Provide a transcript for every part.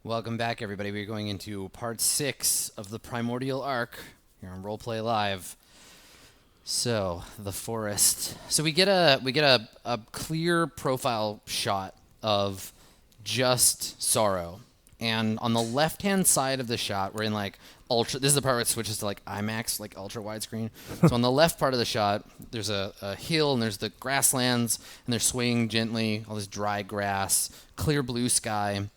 Welcome back, everybody. We're going into part 6 of the Primordial Arc here on RollPlay Live. So, the forest. So we get a clear profile shot of just Sorrow. And on the left-hand side of the shot, we're in like ultra. This is the part where it switches to like IMAX, like ultra widescreen. So on the left part of the shot, there's a hill and there's the grasslands, and they're swaying gently. All this dry grass, clear blue sky.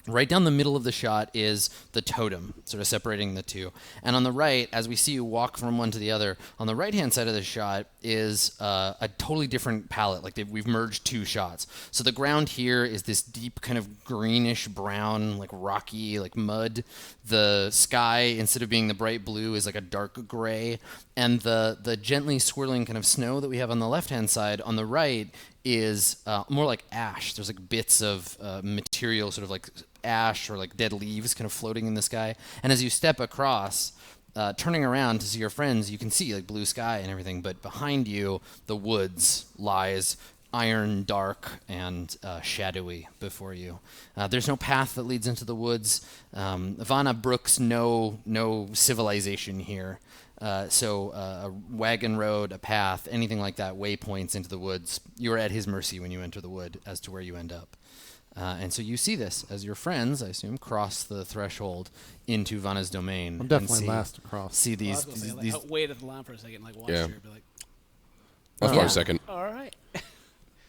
Right down the middle of the shot is the totem, sort of separating the two. And on the right, as we see you walk from one to the other, on the right-hand side of the shot is a totally different palette. Like we've merged two shots. So the ground here is this deep kind of greenish brown, like rocky, like mud. The sky, instead of being the bright blue, is like a dark gray. And the gently swirling kind of snow that we have on the left-hand side, on the right, is more like ash. There's like bits of material, sort of like ash or like dead leaves kind of floating in the sky. And as you step across, turning around to see your friends, you can see like blue sky and everything. But behind you, the woods lies iron dark and shadowy before you. There's no path that leads into the woods. Vanna brooks no civilization here. So a wagon road, a path, anything like that, waypoints into the woods. You are at his mercy when you enter the wood as to where you end up. And so you see this as your friends, I assume, cross the threshold into Vanna's domain. I'm definitely last across. See these. I'll wait at the line for a second, like watch Yeah. here, be like, For a second. all right.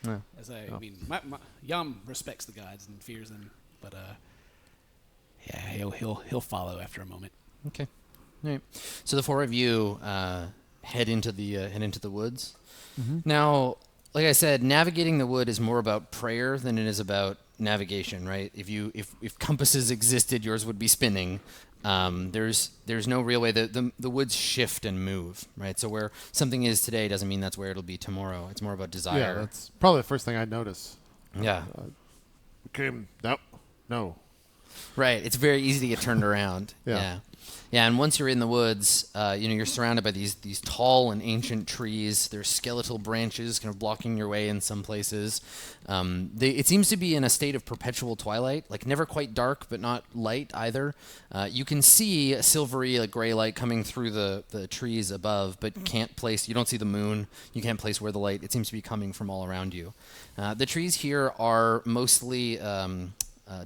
Yeah. I mean, Yum respects the gods and fears them, but yeah, he'll follow after a moment. Okay. All right. So the four of you head into the woods. Mm-hmm. Now, like I said, navigating the wood is more about prayer than it is about navigation, right? If compasses existed, yours would be spinning. There's no real way. The woods shift and move, right? So where something is today doesn't mean that's where it'll be tomorrow. It's more about desire. Yeah, that's probably the first thing I'd notice. Yeah. No. Right. It's very easy to get turned around. Yeah. Yeah, and once you're in the woods, you're surrounded by these tall and ancient trees. There's skeletal branches kind of blocking your way in some places. It seems to be in a state of perpetual twilight, like never quite dark, but not light either. You can see a silvery, like gray light coming through the trees above, but you don't see the moon. You can't place where the light, it seems to be coming from all around you. The trees here are mostly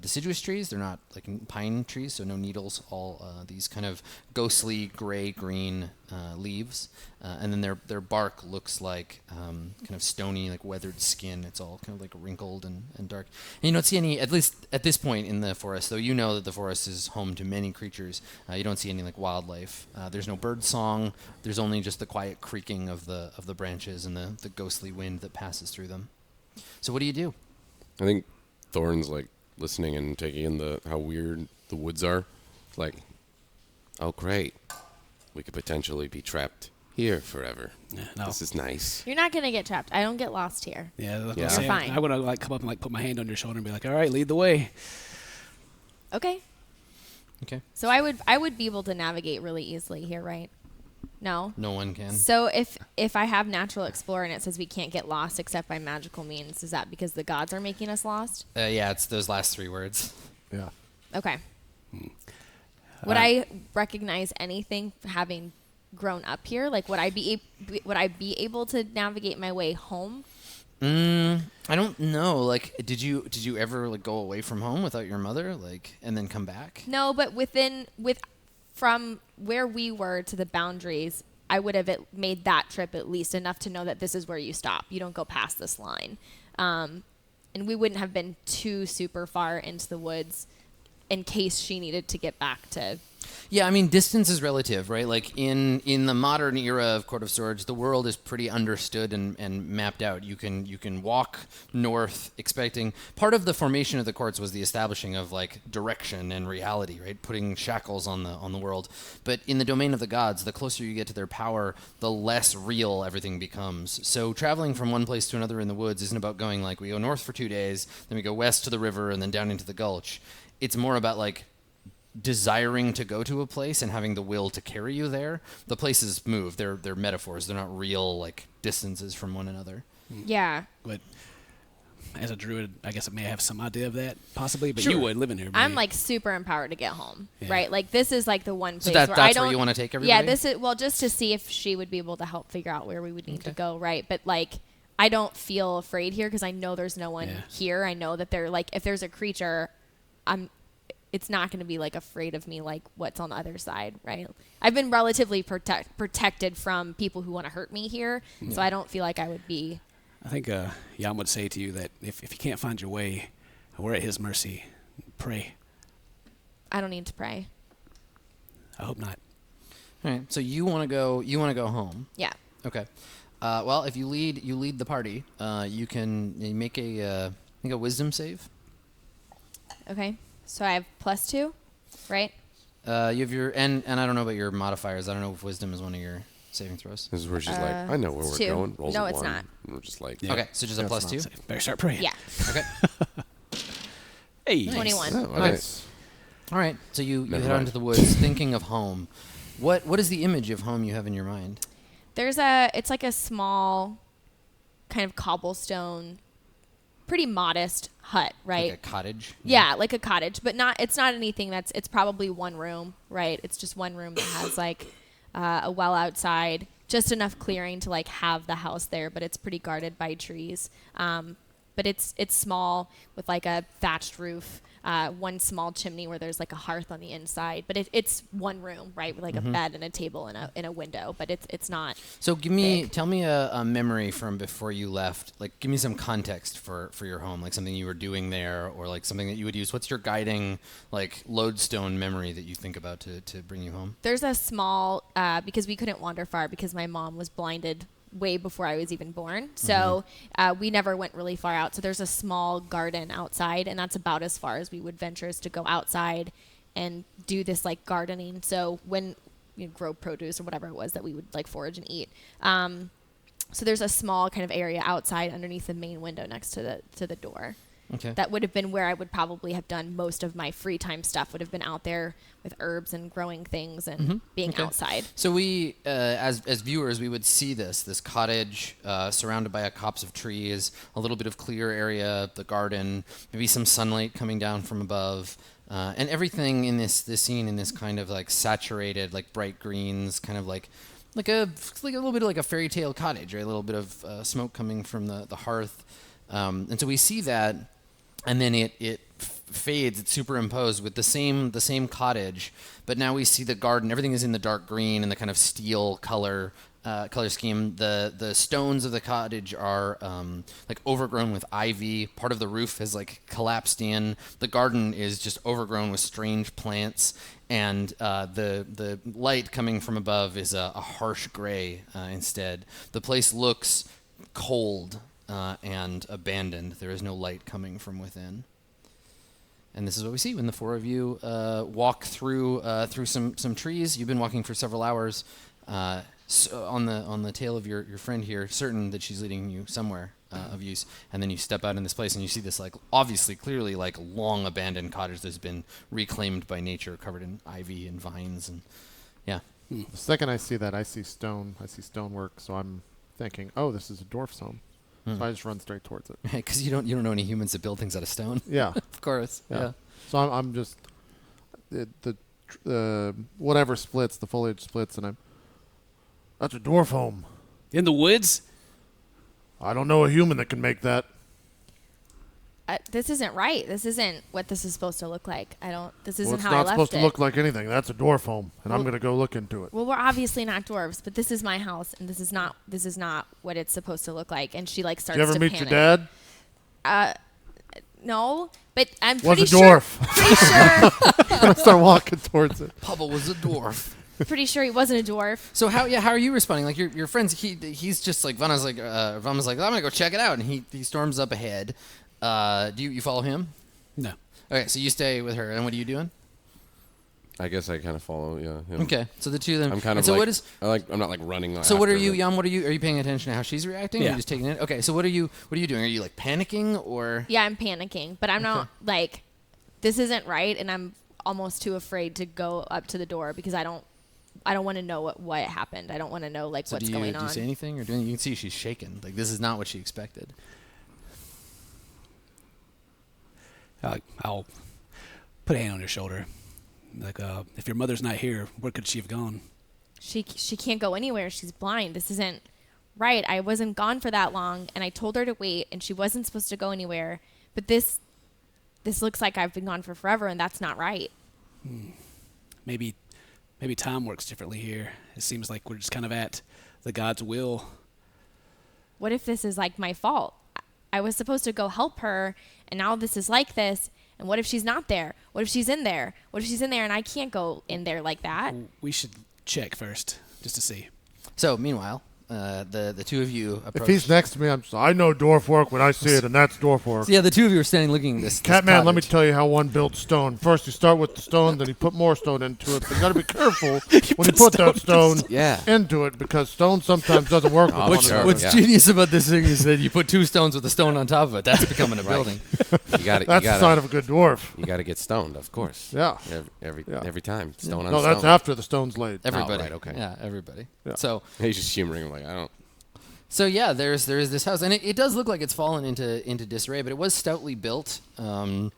deciduous trees. They're not like pine trees, so no needles, all these kind of ghostly gray-green leaves. And then their bark looks like kind of stony, like weathered skin. It's all kind of like wrinkled and dark. And you don't see any, at least at this point in the forest, though you know that the forest is home to many creatures, you don't see any like wildlife. There's no bird song. There's only just the quiet creaking of the branches and the ghostly wind that passes through them. So what do you do? I think Thorn's like listening and taking in how weird the woods are. Like, oh great, we could potentially be trapped here forever. Yeah, no. This is nice. You're not going to get trapped. I don't get lost here. Yeah, You're fine. I want to like come up and like put my hand on your shoulder and be like, all right, lead the way. Okay. Okay. So I would be able to navigate really easily here, right? No? No one can. So if I have Natural Explorer and it says we can't get lost except by magical means, is that because the gods are making us lost? Yeah, it's those last three words. Yeah. Okay. Would I recognize anything having grown up here? Like, would I be able to navigate my way home? I don't know. Like, did you ever like go away from home without your mother, like, and then come back? No, but from where we were to the boundaries, I would have made that trip at least enough to know that this is where you stop. You don't go past this line. And we wouldn't have been too super far into the woods in case she needed to get back to... Yeah, I mean, distance is relative, right? Like, in the modern era of Court of Swords, the world is pretty understood and mapped out. You can walk north expecting... Part of the formation of the courts was the establishing of, like, direction and reality, right? Putting shackles on the world. But in the domain of the gods, the closer you get to their power, the less real everything becomes. So traveling from one place to another in the woods isn't about going, like, we go north for 2 days, then we go west to the river, and then down into the gulch. It's more about, like, desiring to go to a place and having the will to carry you there. The places move. They're metaphors. They're not real, like, distances from one another. Yeah. But as a druid, I guess I may have some idea of that, possibly, but Sure. you would live in here. I'm like super empowered to get home, Yeah. right? Like this is like the one place So where I that's don't. where you want to take everybody? Yeah, this is just to see if she would be able to help figure out where we would need to go, right? But like, I don't feel afraid here because I know there's no one here. I know that they're like, if there's a creature, it's not going to be like afraid of me like what's on the other side, right? I've been relatively protected from people who want to hurt me here, so I don't feel like I would be. I think Jan would say to you that if you can't find your way, we're at his mercy. Pray. I don't need to pray. I hope not. All right. So you want to go home. Yeah. Okay. Well, if you lead the party, you can make a wisdom save. Okay. So I have +2, right? You have your and I don't know about your modifiers. I don't know if wisdom is one of your saving throws. This is where she's like, I know where we're 2. going. Rolls No, a it's 1. not. And we're just like, Yeah. Okay, so just a That's +2. not Better start praying. Yeah. Okay. Hey. 21. oh, okay. Nice. All right. So you Never head mind. out into the woods, thinking of home. What is the image of home you have in your mind? It's like a small kind of cobblestone, pretty modest hut, right? Like a cottage. Yeah, like a cottage, but it's not anything it's probably one room, right? It's just one room that has like a well outside, just enough clearing to like have the house there, but it's pretty guarded by trees. But it's small with like a thatched roof, one small chimney where there's like a hearth on the inside, but it's one room, right? With like a bed and a table and a window, but it's not. So tell me a memory from before you left. Like, give me some context for your home, like something you were doing there, or like something that you would use. What's your guiding like lodestone memory that you think about to bring you home? There's a small, because we couldn't wander far because my mom was blinded way before I was even born. So we never went really far out. So there's a small garden outside, and that's about as far as we would venture, is to go outside and do this like gardening. So when you grow produce or whatever it was that we would like forage and eat. So there's a small kind of area outside underneath the main window next to the door. Okay. That would have been where I would probably have done most of my free time stuff, would have been out there with herbs and growing things and being outside. So we, as viewers, we would see this cottage surrounded by a copse of trees, a little bit of clear area, the garden, maybe some sunlight coming down from above, and everything in this scene in this kind of like saturated, like bright greens, kind of like a little bit of like a fairy tale cottage, right? A little bit of smoke coming from the hearth, and so we see that. And then it fades. It's superimposed with the same cottage, but now we see the garden. Everything is in the dark green and the kind of steel color scheme. The stones of the cottage are like overgrown with ivy. Part of the roof has like collapsed in. The garden is just overgrown with strange plants, and the light coming from above is a harsh gray instead. The place looks cold. And abandoned. There is no light coming from within. And this is what we see when the four of you walk through some trees. You've been walking for several hours so on the tail of your friend here, certain that she's leading you somewhere of use. And then you step out in this place and you see this like obviously clearly like long abandoned cottage that's been reclaimed by nature, covered in ivy and vines and yeah. The second I see that, I see stone. I see stonework. So I'm thinking, oh, this is a dwarf's home. So I just run straight towards it. Because you don't know any humans that build things out of stone. Yeah. Of course. Yeah. So I'm just the whatever splits, the foliage splits, and that's a dwarf home. In the woods? I don't know a human that can make that. This isn't right. This isn't what this is supposed to look like. This isn't It's how I not left supposed it. to look like anything. That's a dwarf home, and I'm Well- going to go look into it. Well, we're obviously not dwarves, but this is my house, and this is not what it's supposed to look like. And she like starts Did you ever to meet panic. your dad? No, but I'm Was pretty a sure. dwarf. Pretty sure. I start walking towards it. Pubble was a dwarf. Pretty sure he wasn't a dwarf. So how are you responding? Like your friends, he's just like Vana's like I'm gonna go check it out, and he storms up ahead. Do you follow him? No. Okay, so you stay with her, and what are you doing? I guess I kind of follow, him. Okay, so the two of them. I'm kind and of so like, what is? I'm not like running. So what are after you, her. Jan? Are you paying attention to how she's reacting? Or are Yeah. you just taking it? Okay, so what are you doing? Are you like panicking or? Yeah, I'm panicking, but I'm not like, this isn't right, and I'm almost too afraid to go up to the door because I don't want to know what happened. I don't want to know like So what's do going you on. say anything or do you can see she's shaken? Like this is not what she expected. I'll put a hand on your shoulder. Like, if your mother's not here, where could she have gone? She can't go anywhere. She's blind. This isn't right. I wasn't gone for that long, and I told her to wait, and she wasn't supposed to go anywhere. But this looks like I've been gone for forever, and that's not right. Maybe time works differently here. It seems like we're just kind of at the God's will. What if this is like my fault? I was supposed to go help her, and now this is like this. And what if she's not there? What if she's in there? What if she's in there and I can't go in there like that? We should check first, just to see. So meanwhile, the two of you approach. If he's next to me, I know dwarf work when I see it, and that's dwarf work. So yeah, the two of you are standing looking at this. Catman, let me cottage. tell you how one builds stone. First, you start with the stone, then you put more stone into it. But you got to be careful when you put that stone into it, because stone sometimes doesn't work with one another. What's genius about this thing is that you put two stones with a stone on top of it. That's becoming a building. That's the sign of a good dwarf. You got to get stoned, of course. Yeah. Every time. Stone on No, stone. that's after the stone's laid. Everybody. Oh, right, okay. Yeah, everybody. Yeah. So He's just humoring him like, I don't. So yeah, there's this house, and it does look like it's fallen into disarray, but it was stoutly built, and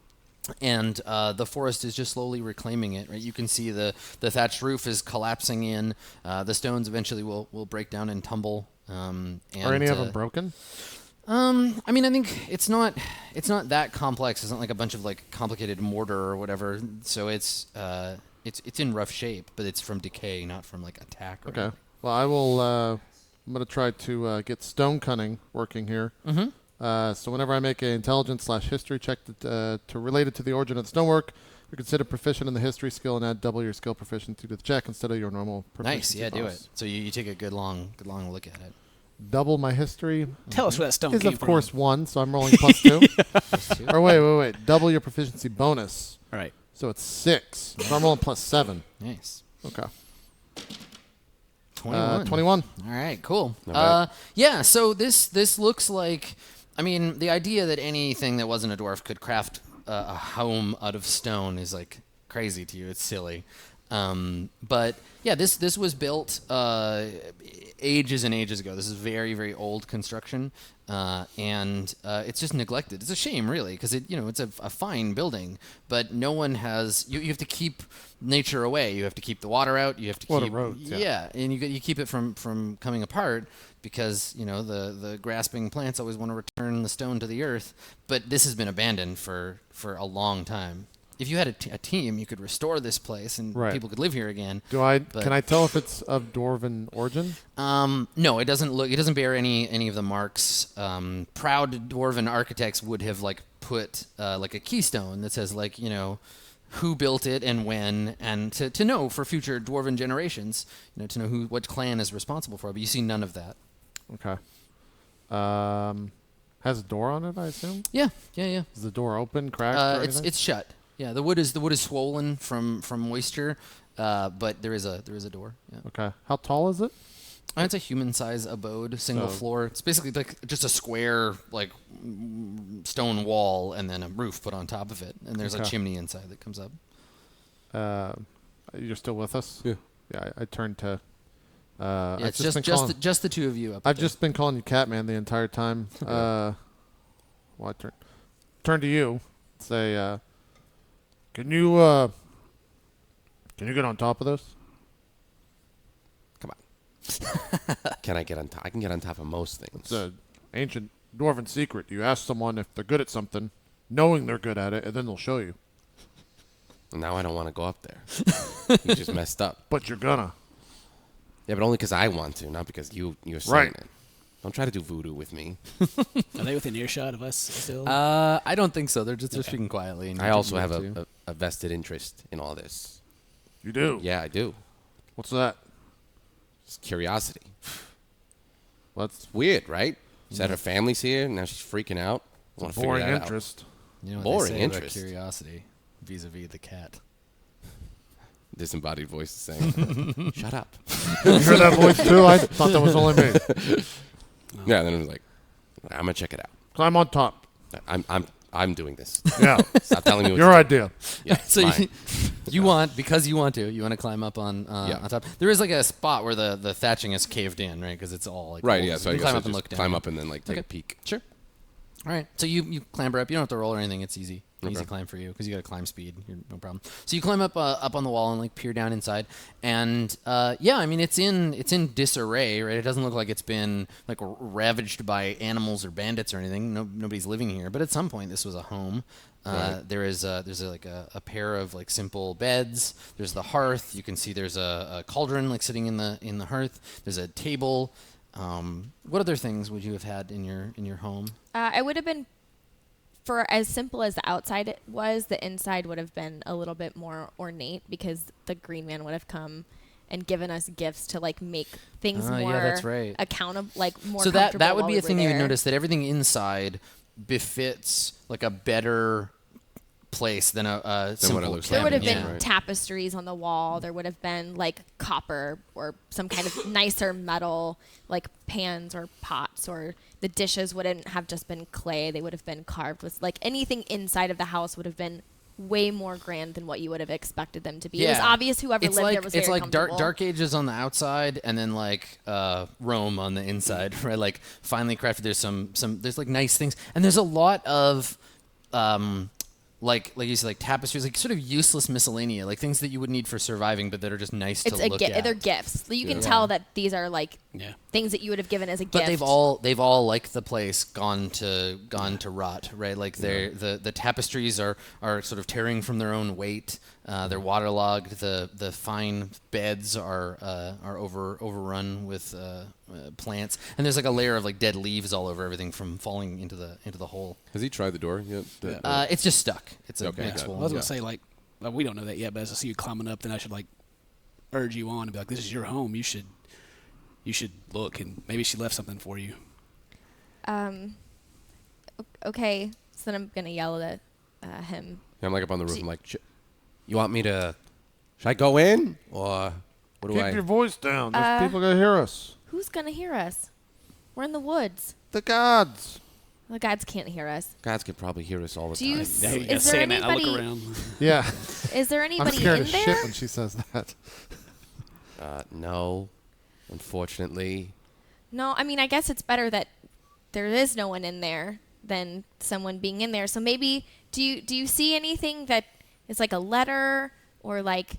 the forest is just slowly reclaiming it. Right, you can see the thatched roof is collapsing in. The stones eventually will break down and tumble. And, Are any of them broken? I mean, I think it's not that complex. It's not like a bunch of like complicated mortar or whatever. So it's in rough shape, but it's from decay, not from like attack. Or Okay. anything. Well, I will. I'm going to try to get stone cunning working here. Mm-hmm. So whenever I make an intelligence/history check to relate it to the origin of the stonework, you're considered proficient in the history skill and add double your skill proficiency to the check instead of your normal proficiency. Nice, yeah, do bonus. it. So you take a good long look at it. Double my history Tell us where that stone is, came of from. course, 1, so I'm rolling +2. Or wait. Double your proficiency bonus. All right. So it's 6. So I'm rolling +7. Nice. Okay. 21. 21. All right, cool. Not bad. Yeah, so this looks like, I mean, the idea that anything that wasn't a dwarf could craft a home out of stone is like crazy to you. It's silly. But yeah, this was built ages and ages ago. This is very, very old construction, and it's just neglected. It's a shame, really, because it's a fine building, but no one has. You have to keep nature away. You have to keep the water out. You have to Water keep roads, yeah. and you keep it from coming apart because the grasping plants always want to return the stone to the earth. But this has been abandoned for a long time. If you had a team, you could restore this place and people could live here again. Can I tell if it's of dwarven origin? No, it doesn't look. It doesn't bear any of the marks. Proud dwarven architects would have put like a keystone that says who built it and when, and to know for future dwarven generations, to know what clan is responsible for it. But you see none of that. Okay. Has a door on it, I assume? Yeah. Is the door open, cracked, or anything? It's shut. Yeah, the wood is swollen from moisture, but there is a door. Yeah. Okay. How tall is it? And it's a human-size abode, single floor. It's basically just a square stone wall and then a roof put on top of it, and there's a chimney inside that comes up. You're still with us? Yeah. Yeah. I turned to. Yeah, it's just the two of you up I've there. just been calling you Catman the entire time. I turn to you. Say, can you get on top of this? Come on. Can I get on top? I can get on top of most things. It's an ancient dwarven secret. You ask someone if they're good at something, knowing they're good at it, and then they'll show you. Now I don't want to go up there. You just messed up. But you're gonna. Yeah, but only because I want to, not because you're saying it. Don't try to do voodoo with me. Are they within earshot of us still? I don't think so. They're just speaking quietly. And I also have a vested interest in all this. You do? Yeah, I do. What's that? It's curiosity. What's Weird, right? She said her family's here, and now she's freaking out. I want to figure boring that interest? You know what Boring they say interest. about curiosity vis-a-vis the cat. out. Disembodied voice is saying, "Shut up." You hear that voice too? I thought that was only me. Yeah, and then it was like, "I'm gonna check it out. Climb on top. I'm doing this. Yeah. Stop telling me what Your to do." idea. Yeah, So mine. you want to climb up on top. There is like a spot where the thatching is caved in, right? Because it's all like Right, old. yeah. So you I can climb guess up and look down. climb up and then take a peek. Sure. All right. So you clamber up. You don't have to roll or anything. It's easy. Easy climb for you because you got a climb speed. You're no problem. So you climb up on the wall and like peer down inside, and yeah, I mean it's in disarray, right? It doesn't look like it's been like ravaged by animals or bandits or anything. Nobody's living here, but at some point this was a home. There's like a pair of like simple beds. There's the hearth. You can see there's a cauldron like sitting in the hearth. There's a table. What other things would you have had in your home? I would have been, for as simple as the outside it was, the inside would have been a little bit more ornate because the green man would have come and given us gifts to like make things more that's right. accountable, like more. So that would be a thing you would there. notice, that everything inside befits like a better place than a simple what it looks There cabin. would have Yeah. been tapestries on the wall. There would have been like copper or some kind of nicer metal, like pans or pots, or the dishes wouldn't have just been clay. They would have been carved with, like, anything inside of the house would have been way more grand than what you would have expected them to be. It was obvious whoever lived there was very like comfortable. dark ages on the outside and then like Rome on the inside, right? Like finely crafted. There's like nice things, and there's a lot of like you said, like tapestries, like sort of useless miscellanea, like things that you would need for surviving, but that are just nice to look at. They're gifts. You can tell that these are like Yeah. things that you would have given as a But gift. they've all like the place gone to rot, right? Like the tapestries are sort of tearing from their own weight. They're waterlogged. The fine beds are overrun with plants, and there's like a layer of like dead leaves all over everything from falling into the hole. Has he tried the door yet? It's just stuck. It's Okay, it's got it. I was gonna say, like, well, we don't know that yet, but as I see you climbing up, then I should like urge you on and be like, "This is your home. You should look, and maybe she left something for you." Okay, so then I'm gonna yell at him. I'm like up on the roof. I'm like, you want me to? Should I go in or what do Keep I? your voice down. There's people gonna hear us. Who's gonna hear us? We're in the woods. The gods. The gods can't hear us. Gods could probably hear us all the Do you time. s- Yeah, Is yeah, there saying that, I look anybody- around. Yeah. Is there I'm anybody scared in as there? shit when she says that. No, unfortunately. No, I mean, I guess it's better that there is no one in there than someone being in there. So maybe, do you see anything that is like a letter or like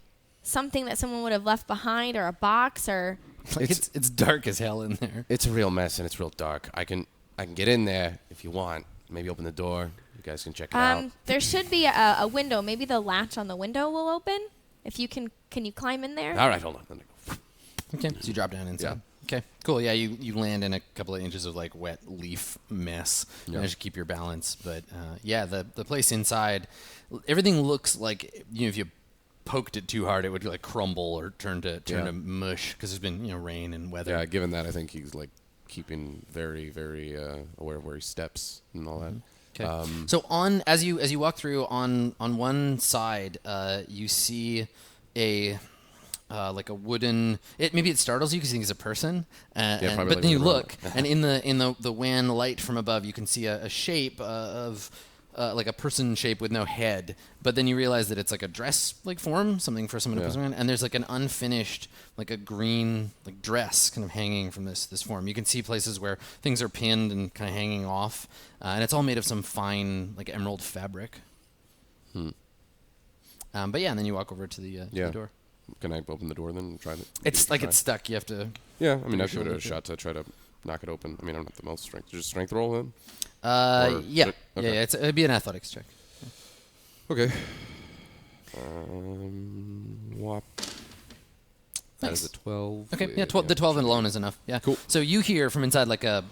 something that someone would have left behind, or a box, or? Like it's dark as hell in there. It's a real mess and it's real dark. I can get in there if you want. Maybe open the door. You guys can check it out. There should be a window. Maybe the latch on the window will open. If you can you climb in there? All right, hold on. Let me go. Okay, so you drop down inside. Okay, cool. Yeah, you land in a couple of inches of like wet leaf mess. Yeah. Manage to keep your balance, but yeah, the place inside, everything looks like, if you poked it too hard, it would like crumble or turn to mush because there's been rain and weather. Yeah, given that, I think he's like keeping very, very aware of where he steps and all that. Okay. So as you walk through on one side, you see a like a wooden. Maybe it startles you because you think it's a person. Probably but like then you a look, and in the wan light from above, you can see a shape of. Like a person shape with no head, but then you realize that it's like a dress like form, something for someone to put something in, and there's like an unfinished, like a green like dress kind of hanging from this form. You can see places where things are pinned and kind of hanging off, and it's all made of some fine like emerald fabric. But yeah, and then you walk over to the door. Can I open the door then and try to? It's like it's stuck. You have to. Yeah, I mean, I'll Sure, give it a look shot to try to knock it open. I mean, I don't have the most strength. Just strength roll then? Yeah. Okay. Yeah. It'd be an athletics check. Okay. Whop. That Nice. is a 12. Okay, yeah, the 12 alone is enough. Yeah. Cool. So you hear from inside like a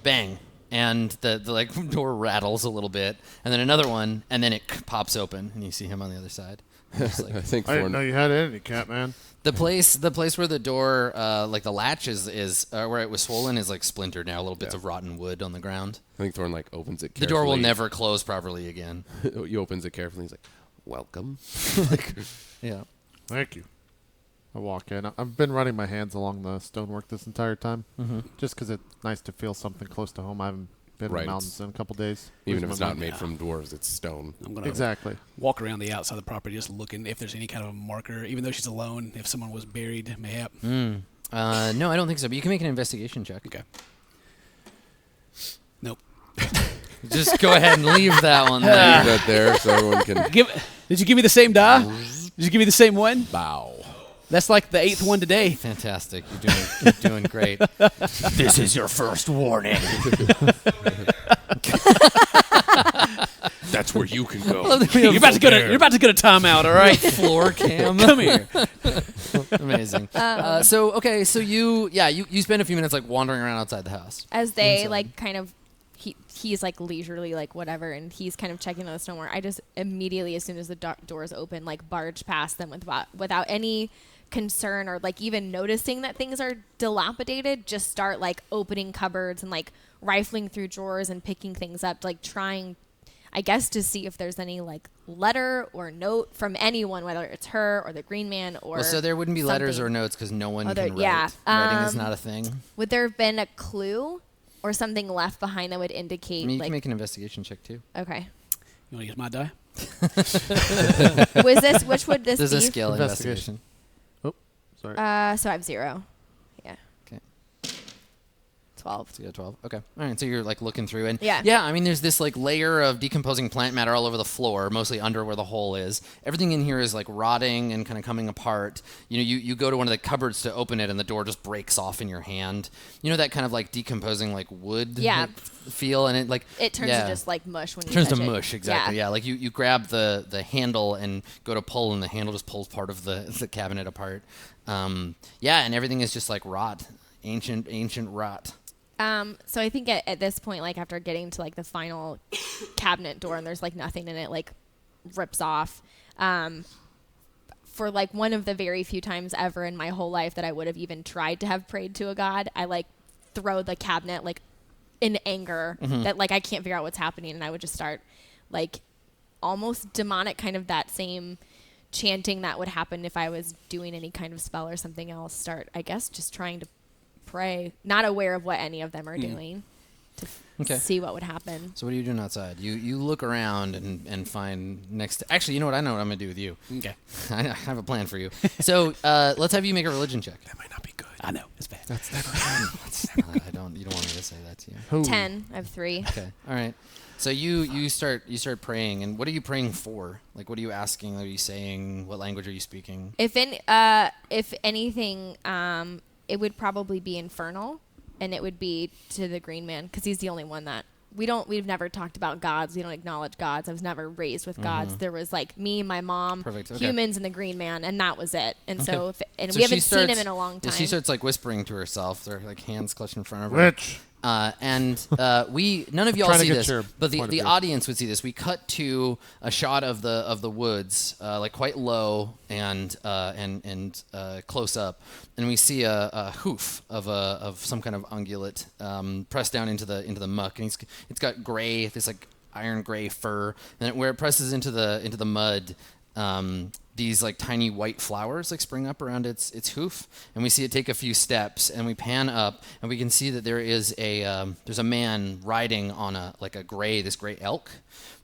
bang, and the like door rattles a little bit, and then another one, and then it pops open, and you see him on the other side. Just like- I think I didn't know Thorn. you had any cat, man. the place where the door, like the latch is where it was swollen, is like splintered now. Little bits of rotten wood on the ground. I think Thorn like opens it. The door will carefully. never close properly again. He opens it carefully. He's like, "Welcome." Yeah. Thank you. I walk in. I've been running my hands along the stonework this entire time, just because it's nice to feel something close to home. I haven't been in Right. the mountains in a couple days. Even Losing if it's my not mind. made from dwarves, it's stone. I'm gonna Exactly. walk around the outside of the property, just looking if there's any kind of a marker. Even though she's alone, if someone was buried, mayhap. No, I don't think so. But you can make an investigation check. Okay. Nope. Just go ahead and leave that one Leave there. that there so everyone can. Did you give me the same die? Did you give me the same one? Bow. That's like the 8th one today. Fantastic. You're doing great. This is your first warning. That's where you can go. You're about to go to timeout. All right. Floor cam. Come here. Amazing. So you spend a few minutes like wandering around outside the house. As they like kind of he's like leisurely like whatever, and he's kind of checking on the stoneware. I just immediately, as soon as the doors open, like barge past them without any concern or like even noticing that things are dilapidated. Just start like opening cupboards and like rifling through drawers and picking things up, like trying, I guess, to see if there's any like letter or note from anyone, whether it's her or the green man or. Well, so there wouldn't be letters or something. notes because no one can write. Yeah. Writing is not a thing. Would there have been a clue or something left behind that would indicate? I mean, you like, can make an investigation check too. Okay. You want to use my die? Was this? Which would this There's be? a skill Investigation. investigation. Oh, sorry. So I have 0. Yeah. Okay. 12. So you got 12. Okay. All right. So you're like looking through, and Yeah. I mean, there's this like layer of decomposing plant matter all over the floor, mostly under where the hole is. Everything in here is like rotting and kind of coming apart. You know, you go to one of the cupboards to open it, and the door just breaks off in your hand. You know that kind of like decomposing like wood feel, and it like it turns to just like mush when you turns touch to it. mush. Exactly. Yeah. Like you grab the handle and go to pull, and the handle just pulls part of the cabinet apart. And everything is just like rot, ancient rot. So I think at this point, like after getting to like the final cabinet door and there's like nothing in it, like rips off. For like one of the very few times ever in my whole life that I would have even tried to have prayed to a god, I like throw the cabinet like in anger that like I can't figure out what's happening, and I would just start like almost demonic, kind of that same chanting that would happen if I was doing any kind of spell or something else. Start, I guess, just trying to pray, not aware of what any of them are doing, to see what would happen. So what are you doing outside? You look around and find next. Actually, you know what? I know what I'm gonna do with you. Okay. I have a plan for you. So let's have you make a religion check. That might not be good. I know. It's bad. That's never. You don't want me to say that to you. 10. I have 3. Okay. All right. So you start praying, and what are you praying for? Like, what are you asking? Are you saying? What language are you speaking? If anything, it would probably be infernal, and it would be to the green man, because he's the only one that we've never talked about gods. We don't acknowledge gods. I was never raised with gods. There was like me, my mom, humans, and the green man, and that was it. And so we haven't seen him in a long time. She starts like whispering to herself. Their like hands clutched in front of her. Rich. None of y'all see this, but the audience would see this. We cut to a shot of the woods, like quite low and close up, and we see a hoof of some kind of ungulate pressed down into the muck, and it's got gray, this like iron gray fur, and where it presses into the mud. These like tiny white flowers like spring up around its hoof, and we see it take a few steps, and we pan up, and we can see that there is there's a man riding on this gray elk.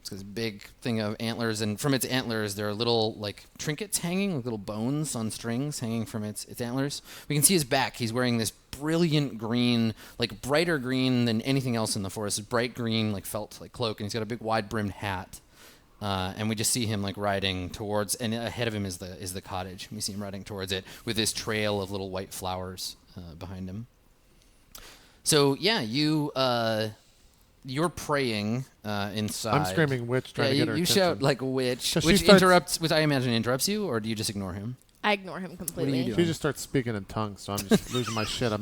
It's got this big thing of antlers, and from its antlers there are little like trinkets hanging, like little bones on strings hanging from its antlers. We can see his back. He's wearing this brilliant green, like brighter green than anything else in the forest. This bright green like felt like cloak, and he's got a big wide brimmed hat. And we just see him like riding towards, and ahead of him is the cottage. We see him riding towards it with this trail of little white flowers behind him. So yeah, you're praying inside. I'm screaming witch, trying to get her you attention. shout like witch, So which I imagine interrupts you, or do you just ignore him? I ignore him completely. doing? She just starts speaking in tongues, so I'm just losing my shit.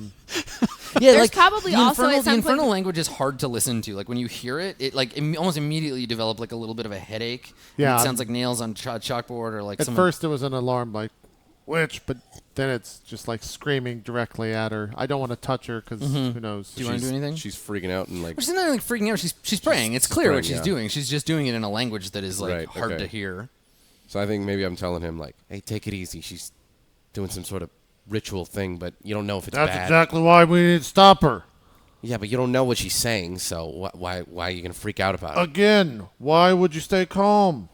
Yeah, There's like probably also at the some infernal point. language is hard to listen to. Like when you hear it, it like almost immediately you develop like a little bit of a headache. Yeah. It sounds like nails on chalkboard, or like At first, it was an alarm like witch, but then it's just like screaming directly at her. I don't want to touch her because who knows? Do you want to do anything? She's freaking out and like. She's not like freaking out. She's praying. It's clear praying, what she's yeah. doing. She's just doing it in a language that is like Right, hard okay. to hear. So I think maybe I'm telling him like, hey, take it easy. She's doing some sort of ritual thing, but you don't know if it's That's bad. exactly why we need to stop her. Yeah, but you don't know what she's saying, so why are you gonna freak out about it? Again, why would you stay calm?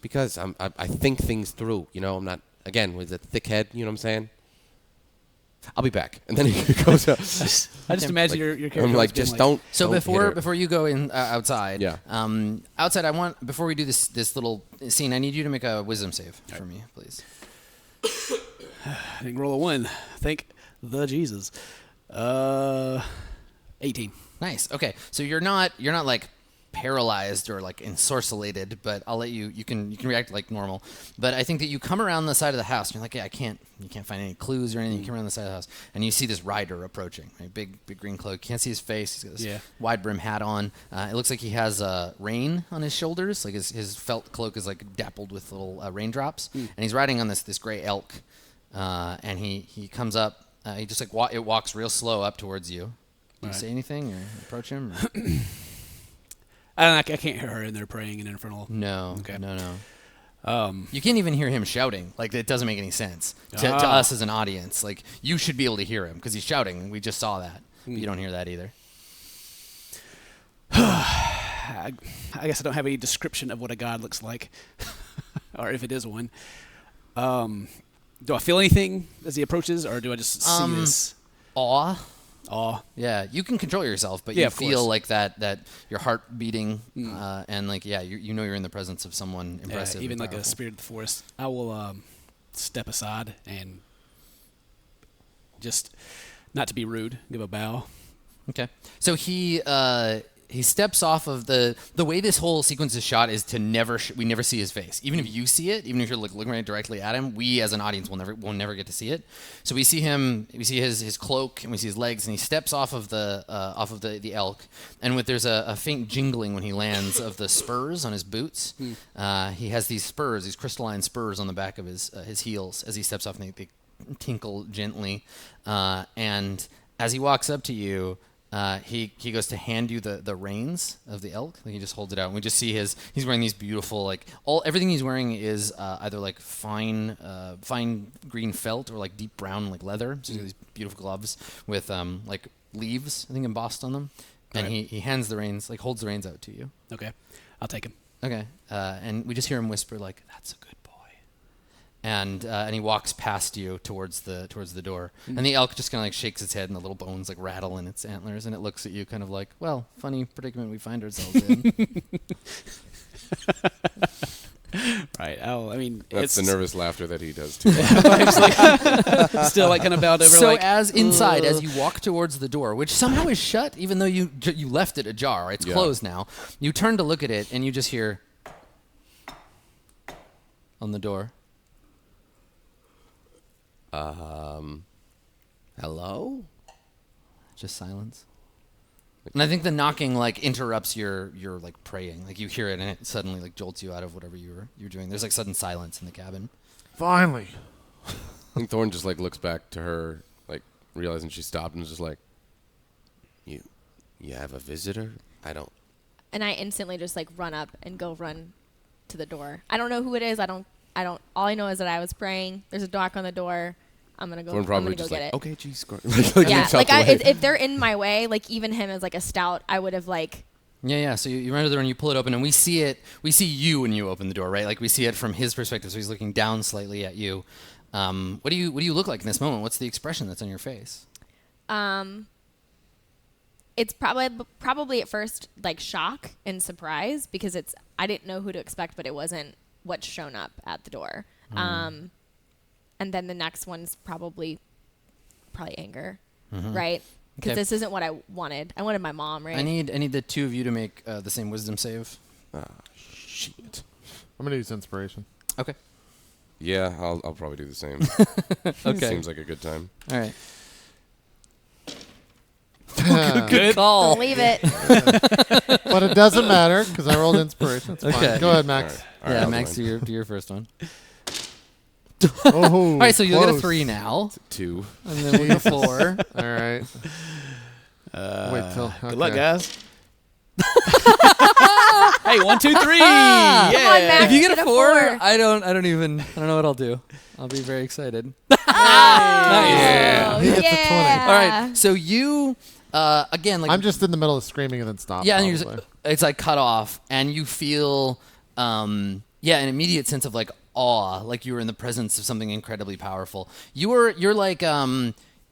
Because I think things through. You know, I'm not again with a thick head. You know what I'm saying? I'll be back. And then he goes out. I just imagine your character. I'm like, just don't. So don't hit her. before you go in outside, Yeah. Outside, I want before we do this little scene, I need you to make a wisdom save for me, please. I think roll a 1. Thank the Jesus. 18. Nice. Okay, so you're not like paralyzed or like ensorcellated, but I'll let you can react like normal. But I think that you come around the side of the house and you're like, yeah, you can't find any clues or anything. You come around the side of the house and you see this rider approaching, right? Big green cloak. Can't see his face. He's got this wide brim hat on. It looks like he has rain on his shoulders. Like his felt cloak is like dappled with little raindrops. And he's riding on this gray elk. And he comes up. He just like it walks real slow up towards you. Do you say anything or approach him? Or? I can't hear her in there praying in infernal. No. Okay. No. You can't even hear him shouting. Like, it doesn't make any sense to us as an audience. Like, you should be able to hear him because he's shouting. We just saw that. But you don't hear that either. I guess I don't have any description of what a god looks like, or if it is one. Do I feel anything as he approaches, or do I just see this? Awe. Yeah, you can control yourself, but you feel like that your heart beating, and like you know you're in the presence of someone impressive. Even like a spirit of the forest. I will step aside and just, not to be rude, give a bow. Okay, so he steps off of the way this whole sequence is shot is to we never see his face. Even if you see it, even if you're looking right directly at him, we as an audience will never get to see it. So we see him, we see his cloak and we see his legs, and he steps off of the elk, and there's a faint jingling when he lands of the spurs on his boots. He has these spurs, these crystalline spurs on the back of his heels as he steps off, and they tinkle gently. And as he walks up to you, he goes to hand you the reins of the elk. Like, he just holds it out, and we just see he's wearing these beautiful, everything he's wearing is either like fine green felt or like deep brown like leather. So he's got these beautiful gloves with like leaves, I think, embossed on them. And he hands the reins, like holds the reins out to you. Okay, I'll take him. Okay, and we just hear him whisper like, "That's a good." And he walks past you towards the door, and the elk just kind of like shakes its head, and the little bones like rattle in its antlers, and it looks at you kind of like, well, funny predicament we find ourselves in. Right. Oh, I mean, that's the nervous laughter that he does too. Still like kind of bowed over. So as you walk towards the door, which somehow is shut, even though you left it ajar, it's closed now. You turn to look at it, and you just hear on the door. Hello? Just silence. And I think the knocking like interrupts your like praying. Like, you hear it and it suddenly like jolts you out of whatever you're doing. There's like sudden silence in the cabin. Finally. I think Thorn just like looks back to her, like realizing she stopped, and is just like, You have a visitor? I don't. And I instantly just like run up and run to the door. I don't know who it is. I don't. All I know is that I was praying. There's a knock on the door. I'm gonna go. Probably just get it. Okay, geez. Yeah, like if they're in my way, like even him as like a stout, I would have like. Yeah. So you run to the door and you pull it open, and we see it. We see you when you open the door, right? Like, we see it from his perspective, so he's looking down slightly at you. What do you look like in this moment? What's the expression that's on your face? It's probably at first like shock and surprise, because I didn't know who to expect, but it wasn't what's shown up at the door. And then the next one's probably anger, right? Because this isn't what I wanted. I wanted my mom, right? I need the two of you to make the same wisdom save. Shit. I'm gonna use inspiration. Okay. Yeah, I'll probably do the same. Okay. Seems like a good time. All right. Good call. Believe it. But it doesn't matter because I rolled inspiration. It's fine. Go ahead, Max. All right, Max, do your first one. Oh, all right, so you'll get a 3 now. 2. And then we'll get a 4. All right. Wait till. Good luck, guys. Hey, 1, 2, 3. Come on, Max, If you get a 4, 4. I don't know what I'll do. I'll be very excited. Nice. Yeah. He gets a 20. All right. So you again, like, I'm just in the middle of screaming and then stop. yeah, and you're just, it's like cut off, and you feel an immediate sense of like awe, like you were in the presence of something incredibly powerful. You're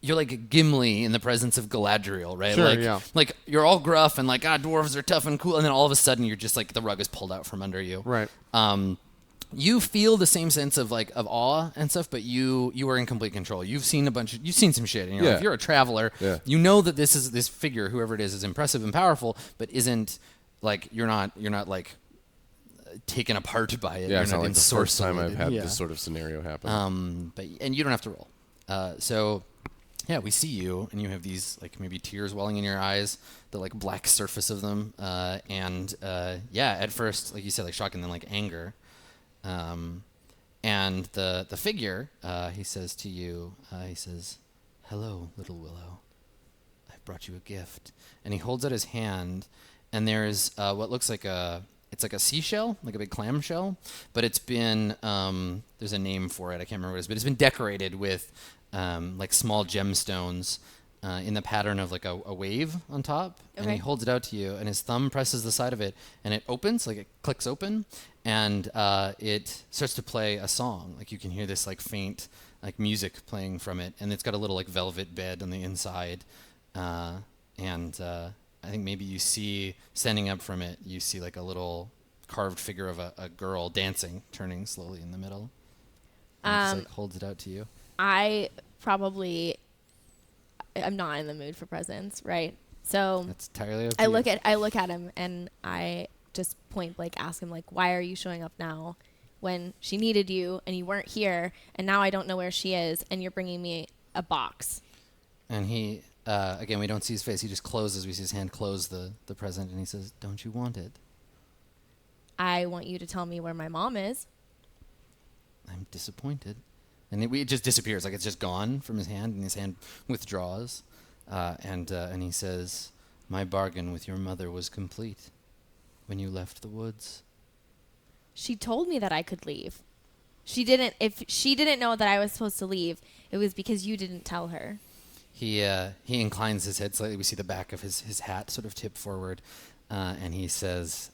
you're like Gimli in the presence of Galadriel, right? Sure, like, yeah. like you're all gruff and like, dwarves are tough and cool, and then all of a sudden you're just like the rug is pulled out from under you. Right. You feel the same sense of like of awe and stuff, but you are in complete control. You've seen some shit, and you're like, if you're a traveler, you know that this figure, whoever it is impressive and powerful, but isn't like you're not like taken apart by it. Yeah, you're it's not not like the first time I've had yeah. this sort of scenario happen. And you don't have to roll. So yeah, we see you, and you have these like maybe tears welling in your eyes, the like black surface of them, and at first, like you said, like shock and then like anger. And the figure, he says to you, he says, "Hello, little willow. I've brought you a gift." And he holds out his hand, and there's what looks like it's like a seashell, like a big clam shell, but it's been, there's a name for it, I can't remember what it is, but it's been decorated with like small gemstones in the pattern of like a wave on top. Okay. And he holds it out to you, and his thumb presses the side of it, and it opens, like it clicks open, and it starts to play a song. Like you can hear this like faint like music playing from it, and it's got a little like velvet bed on the inside, and I think maybe you see, standing up from it, you see like a little carved figure of a girl dancing, turning slowly in the middle. And just like holds it out to you. I'm not in the mood for presents, right? So that's entirely up to you. I look at him and I just point blank ask him, like, why are you showing up now when she needed you and you weren't here, and now I don't know where she is, and you're bringing me a box? And he, again, we don't see his face. He just closes. We see his hand close the present, and he says, "Don't you want it?" I want you to tell me where my mom is. I'm disappointed. And it just disappears. Like it's just gone from his hand, and his hand withdraws. And he says, "My bargain with your mother was complete when you left the woods." She told me that I could leave. If she didn't know that I was supposed to leave, it was because you didn't tell her. He inclines his head slightly. We see the back of his hat sort of tip forward. And he says,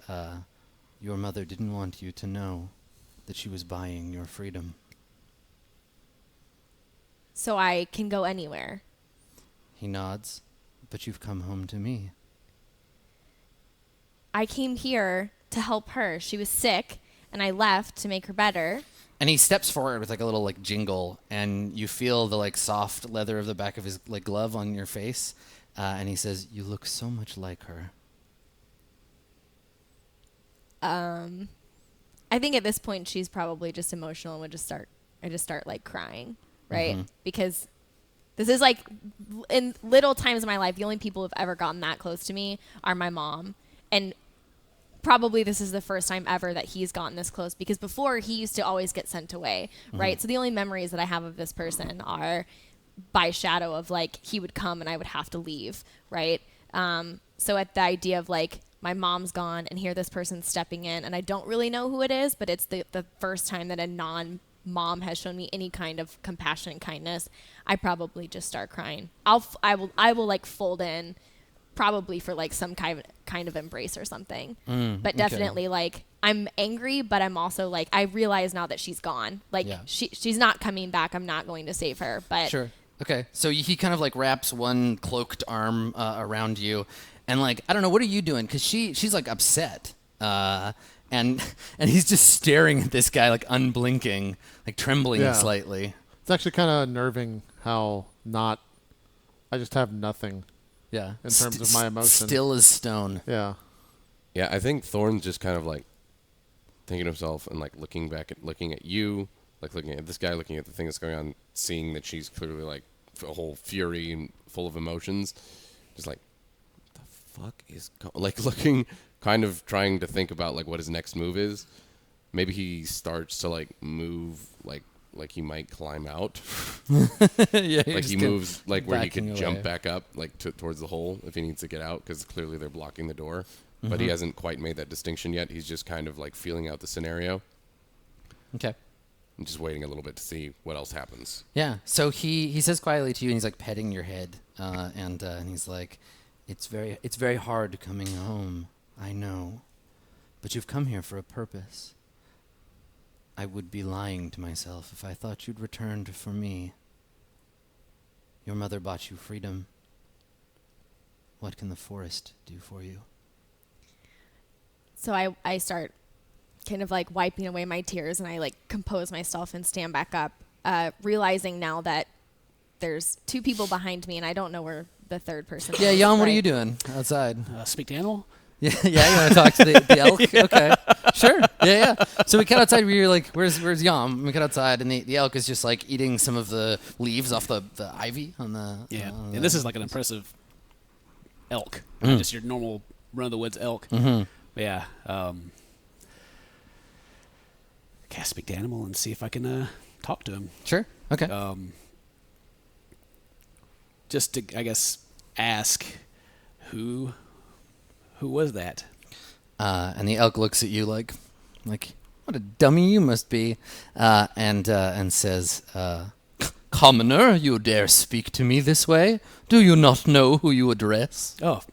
"Your mother didn't want you to know that she was buying your freedom." So I can go anywhere. He nods. "But you've come home to me." I came here to help her. She was sick, and I left to make her better. And he steps forward with like a little like jingle, and you feel the like soft leather of the back of his like glove on your face. And he says, "You look so much like her." I think at this point she's probably just emotional and would just start like crying, right? Mm-hmm. Because this is like in little times in my life, the only people who've ever gotten that close to me are my mom. And probably this is the first time ever that he's gotten this close, because before he used to always get sent away, right? So the only memories that I have of this person are by shadow of like he would come and I would have to leave, right? So at the idea of like my mom's gone and here this person's stepping in, and I don't really know who it is, but it's the first time that a non-mom has shown me any kind of compassion and kindness, I probably just start crying. I will like fold in, probably for like some kind of embrace or something. But definitely like I'm angry, but I'm also like, I realize now that she's gone. Like she's not coming back. I'm not going to save her. But sure. Okay. So he kind of like wraps one cloaked arm around you, and like, I don't know, what are you doing? Because she's like upset. And he's just staring at this guy like unblinking, like trembling slightly. It's actually kind of unnerving how I just have nothing. Yeah. In terms of my emotion. Still as stone. Yeah. Yeah, I think Thorne's just kind of like thinking to himself and like looking at you, like looking at this guy, looking at the thing that's going on, seeing that she's clearly like a whole fury and full of emotions. Just like, what the fuck is like looking, kind of trying to think about like what his next move is. Maybe he starts to like move like he might climb out. Yeah, like he moves like where he could away. jump back up like towards the hole if he needs to get out, because clearly they're blocking the door. But he hasn't quite made that distinction yet. He's just kind of like feeling out the scenario. Okay. I'm just waiting a little bit to see what else happens. Yeah. So he says quietly to you, and he's like petting your head, and he's like, it's very hard coming home, I know, but you've come here for a purpose. I would be lying to myself if I thought you'd returned for me. Your mother bought you freedom. What can the forest do for you? So I start kind of like wiping away my tears, and I like compose myself and stand back up, realizing now that there's 2 people behind me, and I don't know where the third person Yeah, is. Jan, what are right? you doing outside? Speak to animal. Yeah, you want to talk to the elk? Okay, sure. Yeah. So we cut outside. We were like, "Where's Yam?" We cut outside, and the elk is just like eating some of the leaves off the ivy on the. Yeah, on and this is like an impressive elk, Mm. not just your normal run of the woods elk. Mm-hmm. Yeah. Cast speak to animal and see if I can talk to him. Sure. Okay. Just to, I guess, ask who was that? And the elk looks at you like, what a dummy you must be, and says, "Commoner, you dare speak to me this way? Do you not know who you address?" Oh,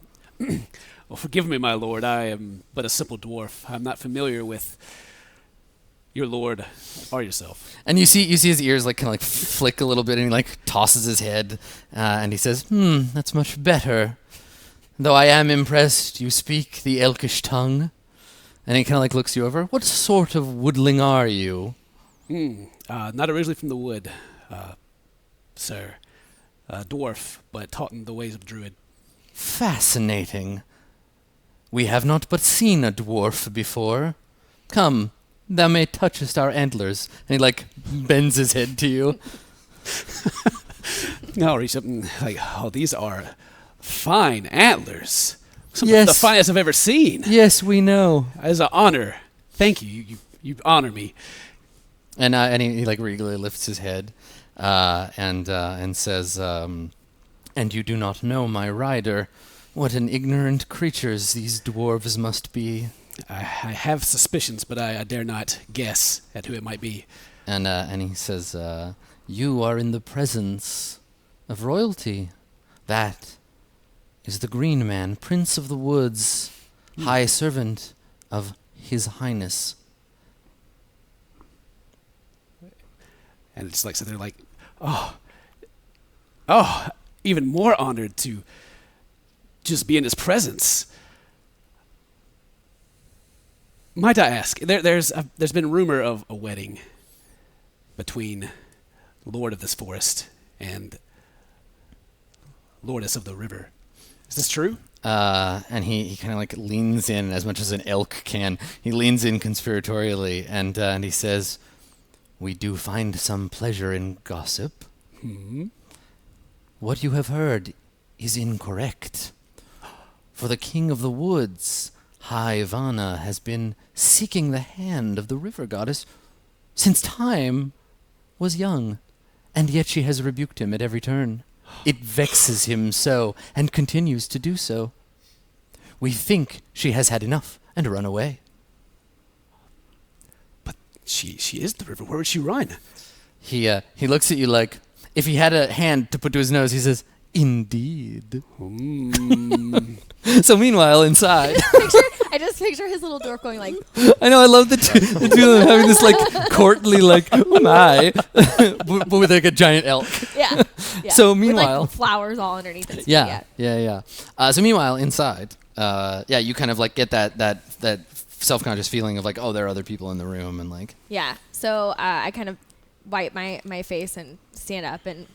well, forgive me, my lord. I am but a simple dwarf. I'm not familiar with your lord or yourself. And you see his ears like kind of like flick a little bit, and he like tosses his head, and he says, "That's much better. Though I am impressed, you speak the elkish tongue." And he kind of like looks you over. "What sort of woodling are you?" Not originally from the wood, sir. Dwarf, but taught in the ways of druid. "Fascinating. We have not but seen a dwarf before. Come, thou may touchest our antlers." And he like bends his head to you. I'll reach up and like, oh, these are fine antlers. Some Yes. of the finest I've ever seen. "Yes, we know." As an honor. Thank you. You honor me. And he like regally lifts his head, and says, "And you do not know my rider. What an ignorant creatures these dwarves must be." I have suspicions, but I dare not guess at who it might be. And he says, "You are in the presence of royalty. That is the Green Man, Prince of the Woods, High Servant of His Highness." And it's like, so they're like, oh, even more honored to just be in his presence. Might I ask, there's been rumor of a wedding between Lord of this forest and Lordess of the river. Is this true? And he kind of like leans in as much as an elk can. He leans in conspiratorially, and he says, "We do find some pleasure in gossip. What you have heard is incorrect. For the King of the Woods, High Vana, has been seeking the hand of the river goddess since time was young, and yet she has rebuked him at every turn. It vexes him so, and continues to do so. We think she has had enough and run away." But she is the river. Where would she run? He looks at you like, if he had a hand to put to his nose, he says, "Indeed." So meanwhile, inside, I just picture his little dwarf going like, I know, I love the two of them having this like courtly like, "Oh my," but with like a giant elk. yeah. So With, meanwhile, like, flowers all underneath his feet. Yeah. So meanwhile, inside, you kind of like get that self-conscious feeling of like, oh, there are other people in the room, and like. Yeah. So I kind of wipe my face and stand up and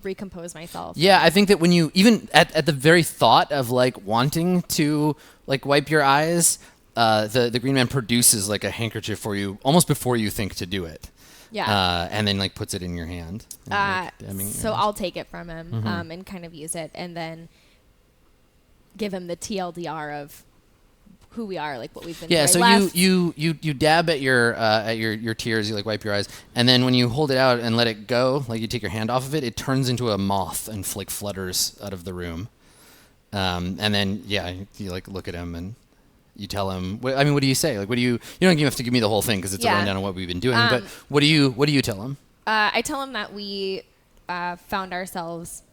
recompose myself. Yeah, I think that when you, even at the very thought of like wanting to like wipe your eyes, the Green Man produces like a handkerchief for you almost before you think to do it. Yeah. And then like puts it in your hand. And, so I'll take it from him and kind of use it, and then give him the TLDR of who we are, like what we've been through. Yeah, so you dab at your tears, you like wipe your eyes, and then when you hold it out and let it go, like you take your hand off of it, it turns into a moth and like flutters out of the room. And then you like look at him and you tell him. What do you say? Like, what do you don't have to give me the whole thing because it's a rundown of what we've been doing. But what do you tell him? I tell him that we found ourselves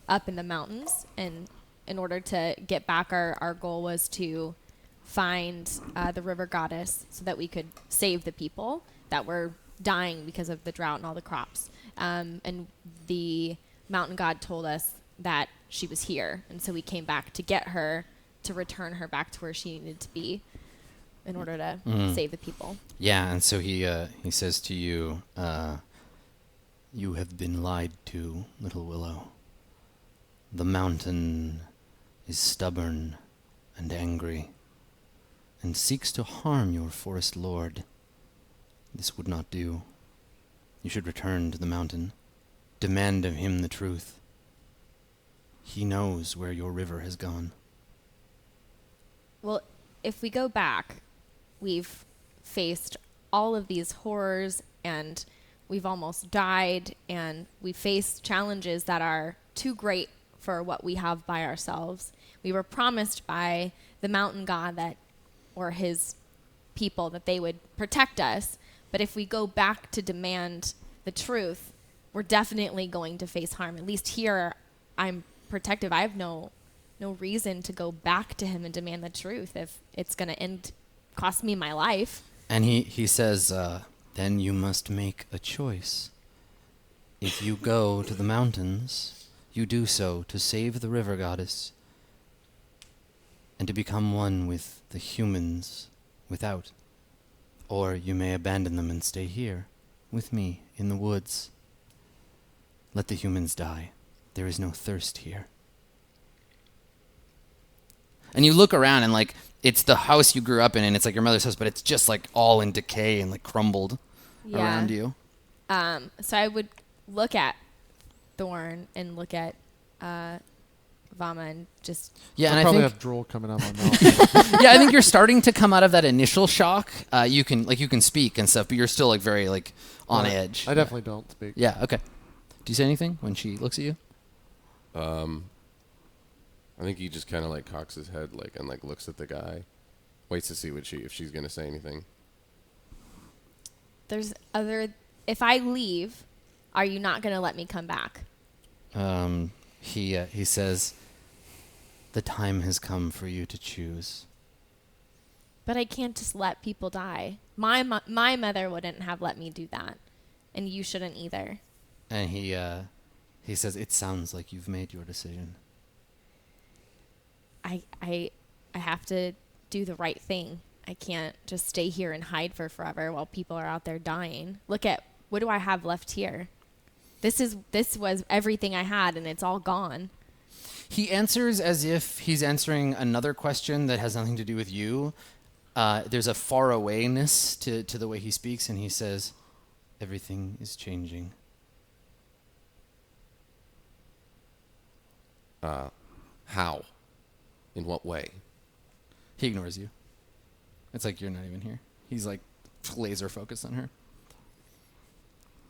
up in the mountains, and in order to get back, our goal was to find the river goddess so that we could save the people that were dying because of the drought and all the crops. And the mountain god told us that she was here, and so we came back to get her, to return her back to where she needed to be in order to save the people. Yeah, and so he says to you, you have been lied to, little willow. The mountain is stubborn and angry, and seeks to harm your forest lord. This would not do. You should return to the mountain. Demand of him the truth. He knows where your river has gone. Well, if we go back, we've faced all of these horrors, and we've almost died, and we faced challenges that are too great for what we have by ourselves. We were promised by the mountain god that, or his people, that they would protect us. But if we go back to demand the truth, we're definitely going to face harm. At least here, I'm protective. I have no reason to go back to him and demand the truth if it's going to cost me my life. And he says, then you must make a choice. If you go to the mountains, you do so to save the river goddess and to become one with the humans without. Or you may abandon them and stay here with me in the woods. Let the humans die. There is no thirst here. And you look around and like it's the house you grew up in, and it's like your mother's house, but it's just like all in decay and like crumbled around you. So I would look at Thorn and look at Vama and just and I I probably think have drool coming out my mouth. I think you're starting to come out of that initial shock. You can speak and stuff, but you're still like very like on edge. I definitely don't speak. Yeah. Okay. Do you say anything when she looks at you? I think he just kind of like cocks his head like and like looks at the guy, waits to see if she's gonna say anything. If I leave, are you not gonna let me come back? He says, the time has come for you to choose. But I can't just let people die. My mother wouldn't have let me do that, and you shouldn't either. And he says, it sounds like you've made your decision. I have to do the right thing. I can't just stay here and hide for forever while people are out there dying. Look at, what do I have left here? This was everything I had, and it's all gone. He answers as if he's answering another question that has nothing to do with you. There's a far-awayness to the way he speaks, and he says, everything is changing. How? In what way? He ignores you. It's like you're not even here. He's like laser focused on her.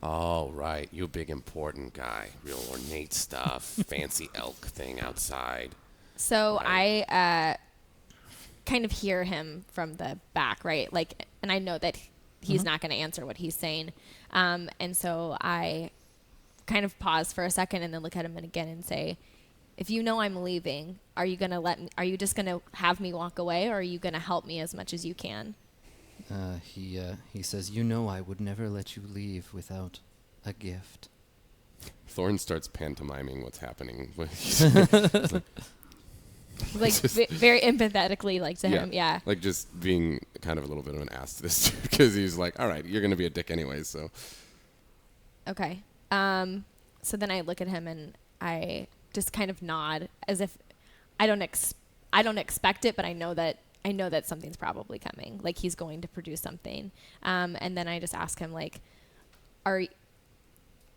Oh, right. You big important guy. Real ornate stuff. Fancy elk thing outside. So Right. I kind of hear him from the back, right? Like, and I know that he's not going to answer what he's saying. And so I kind of pause for a second and then look at him again and say, if you know I'm leaving, are you just going to have me walk away, or are you going to help me as much as you can? He says, you know I would never let you leave without a gift. Thorn starts pantomiming what's happening. Like very empathetically, like to him, yeah. Like just being kind of a little bit of an ass to this because he's like, all right, you're going to be a dick anyways, so. Okay. So then I look at him and I just kind of nod as if I don't expect it, but I know that something's probably coming. Like he's going to produce something. And then I just ask him, like, are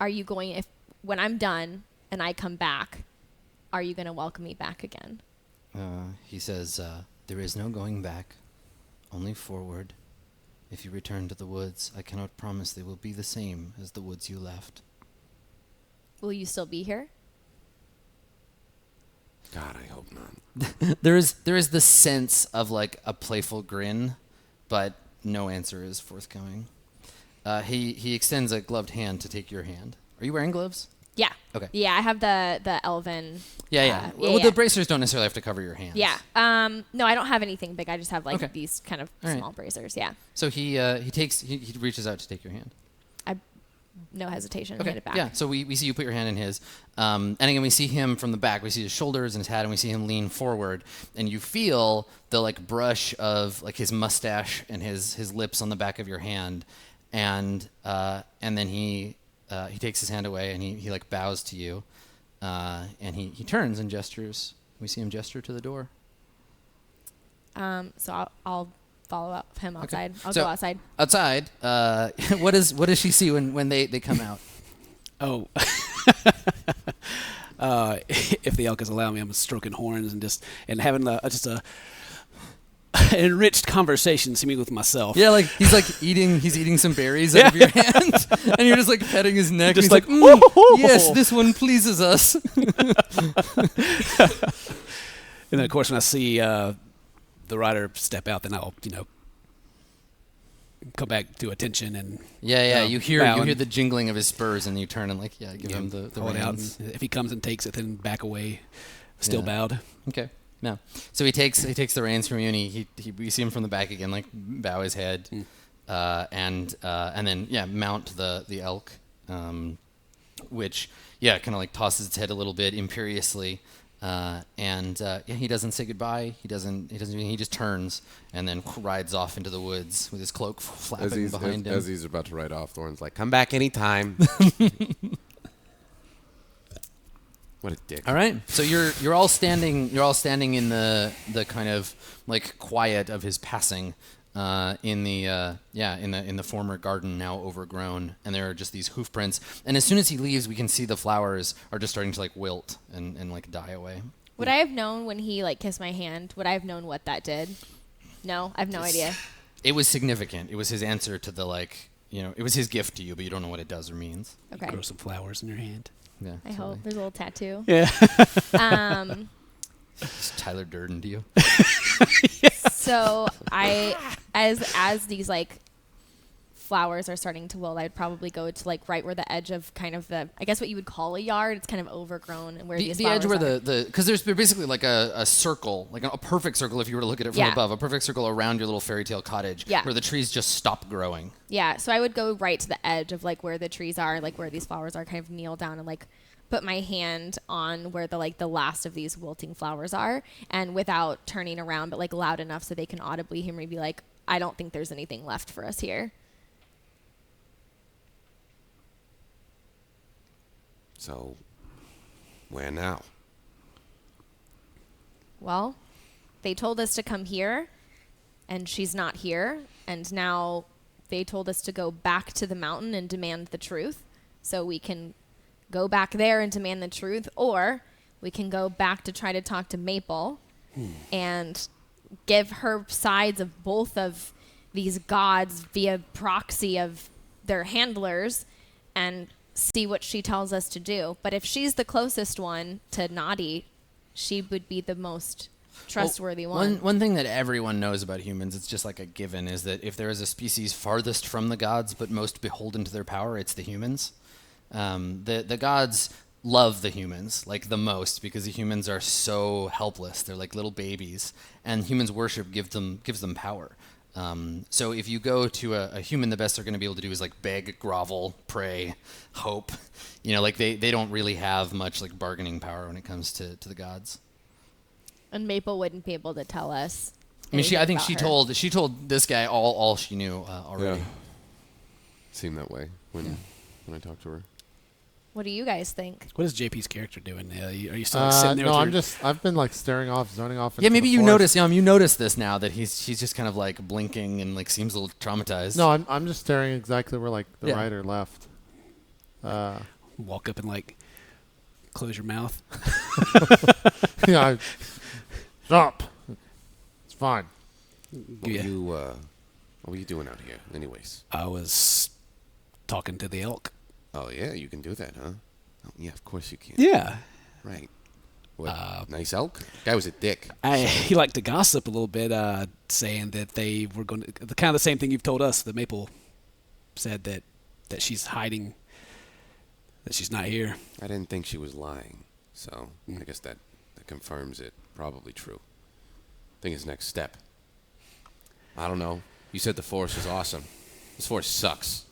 you going, if when I'm done and I come back, are you going to welcome me back again? He says, there is no going back, only forward. If you return to the woods, I cannot promise they will be the same as the woods you left. Will you still be here? God, I hope not. There is the sense of like a playful grin, but no answer is forthcoming. He extends a gloved hand to take your hand. Are you wearing gloves? Yeah. Okay. Yeah, I have the elven. Yeah. Well, the bracers don't necessarily have to cover your hands. Yeah. No, I don't have anything big. I just have like Okay. these kind of All right. small bracers. Yeah. So he reaches out to take your hand. I no hesitation, Okay. hit it back. Yeah. So we see you put your hand in his, and again we see him from the back. We see his shoulders and his head, and we see him lean forward, and you feel the like brush of like his mustache and his lips on the back of your hand, and then he takes his hand away and he like bows to you, and he turns and gestures. We see him gesture to the door. So I'll follow up him outside. Okay. I'll So go outside. Outside, what does she see when they come out? Oh, if the elk is allowing me, I'm stroking horns and having just a enriched conversation, seeming with myself. Yeah, like he's eating some berries out of your hand, and you're just like petting his neck. Just and he's like, yes, this one pleases us. And then, of course, when I see the rider step out, then I'll, come back to attention and you hear the jingling of his spurs, and you turn and give him the hold out. reins. If he comes and takes it, then back away, still bowed. Okay. No. So he takes the reins from you, and we see him from the back again, like bow his head, and then mount the elk, which kind of like tosses its head a little bit imperiously. He doesn't say goodbye. He doesn't. He just turns and then rides off into the woods with his cloak flapping behind him. As he's about to ride off, Thorn's like, "Come back anytime." What a dick! All right. So you're all standing in the kind of like quiet of his passing. In the former garden, now overgrown, and there are just these hoof prints. And as soon as he leaves, we can see the flowers are just starting to like wilt and like die away. Would I have known when he like kissed my hand? Would I have known what that did? No, I have no idea. It was significant. It was his answer to the it was his gift to you, but you don't know what it does or means. Okay. Grow some flowers in your hand. Yeah. I hope there's a little tattoo. Yeah. It's Tyler Durden to you. So as these like flowers are starting to wilt, I'd probably go to like right where the edge of kind of the, I guess what you would call a yard. It's kind of overgrown, and where these the flowers edge where are. because there's basically like a circle, like a perfect circle if you were to look at it from above, a perfect circle around your little fairy tale cottage, where the trees just stop growing. Yeah. So I would go right to the edge of like where the trees are, like where these flowers are, kind of kneel down and like put my hand on where the last of these wilting flowers are, and without turning around, but like loud enough so they can audibly hear me be like, I don't think there's anything left for us here. So, where now? Well, they told us to come here, and she's not here, and now they told us to go back to the mountain and demand the truth, so we can go back there and demand the truth, or we can go back to try to talk to Maple and give her sides of both of these gods via proxy of their handlers and see what she tells us to do. But if she's the closest one to Nadi, she would be the most trustworthy one. One thing that everyone knows about humans, it's just like a given, is that if there is a species farthest from the gods but most beholden to their power, it's the humans. The gods love the humans like the most because the humans are so helpless. They're like little babies, and humans worship gives them power. So if you go to a human, the best they're going to be able to do is like beg, grovel, pray, hope. Like they don't really have much like bargaining power when it comes to the gods. And Maple wouldn't be able to tell us. I mean, I think she told this guy all she knew already. Yeah. Seemed that way when I talked to her. What do you guys think? What is JP's character doing? Are you still sitting there? No, I've been like staring off, zoning off. Yeah, maybe you notice. You notice this now that he's just kind of like blinking and like seems a little traumatized. No, I'm just staring exactly where like the rider left. Walk up and like close your mouth. Yeah. Stop. It's fine. What were you doing out here, anyways? I was talking to the elk. Oh yeah, you can do that, huh? Oh, yeah, of course you can. Yeah. Right. What? Nice elk? Guy was a dick. He liked to gossip a little bit, saying that they were going to kind of the same thing you've told us. That Maple said that she's hiding, that she's not here. I didn't think she was lying, so I guess that confirms it. Probably true. I think his next step. I don't know. You said the forest is awesome. This forest sucks.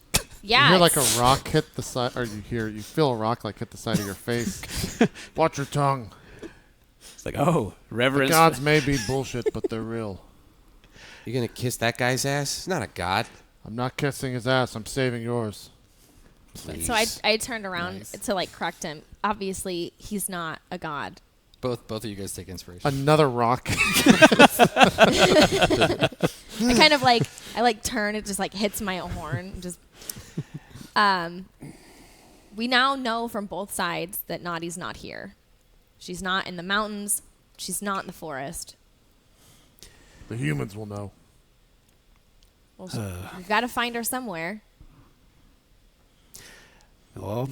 Yeah. You hear like a rock hit the side, or you feel a rock like hit the side of your face. Watch your tongue. It's like, oh, reverence. The gods may be bullshit, but they're real. You gonna kiss that guy's ass? He's not a god. I'm not kissing his ass. I'm saving yours. Please. So I turned around to like correct him. Obviously, he's not a god. Both of you guys take inspiration. Another rock. I kind of like turn. It just like hits my horn. Just. We now know from both sides that Nadi's not here. She's not in the mountains. She's not in the forest. The humans will know. Well, we've got to find her somewhere. Well,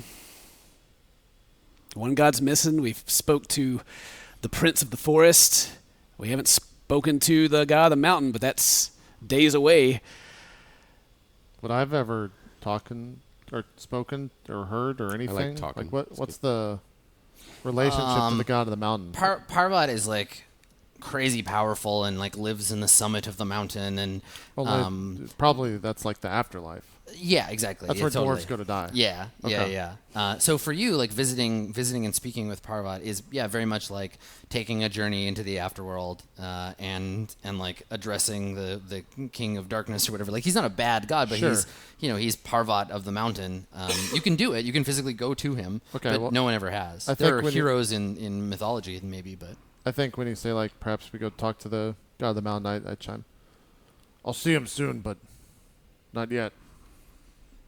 one god's missing. We've spoke to the prince of the forest. We haven't spoken to the god of the mountain, but that's days away. Would I've ever spoken or heard or anything? I like talking. What's the relationship to the god of the mountain? Parvat is like crazy powerful and like lives in the summit of the mountain and probably that's like the afterlife. Yeah, exactly. That's where dwarves go to die. Yeah, Okay. yeah. So for you, like visiting and speaking with Parvat is very much like taking a journey into the afterworld and like addressing the king of darkness or whatever. Like he's not a bad god, but Sure. he's Parvat of the mountain. You can do it. You can physically go to him. Okay, but well, no one ever has. I There think are when heroes in mythology maybe, but I think when you say like perhaps we go talk to the god of the mountain, I chime. I'll see him soon, but not yet.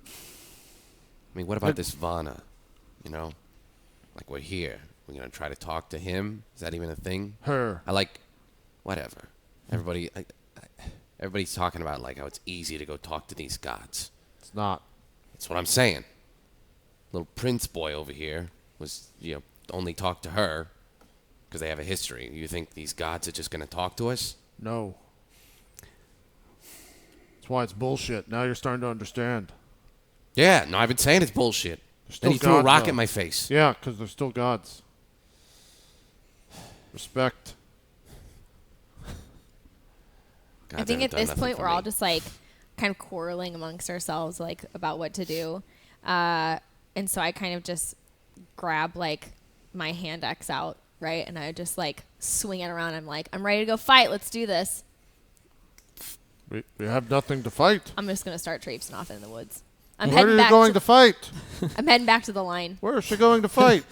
I mean, what about this Vana? You know, like we're here. We're gonna try to talk to him. Is that even a thing? Her. I like, whatever. Everybody's talking about like how it's easy to go talk to these gods. It's not. That's what I'm saying. Little prince boy over here was only talk to her because they have a history. You think these gods are just gonna talk to us? No. That's why it's bullshit. Now you're starting to understand. Yeah, no, I've been saying it's bullshit. Then he threw a rock at my face. Yeah, because they're still gods. Respect. I think at this point we're all just like kind of quarreling amongst ourselves like about what to do. And so I kind of just grab like my hand axe out, right? And I just like swing it around. I'm like, I'm ready to go fight. Let's do this. We have nothing to fight. I'm just going to start traipsing off in the woods. Where are you going to fight? I'm heading back to the line. Where is she going to fight?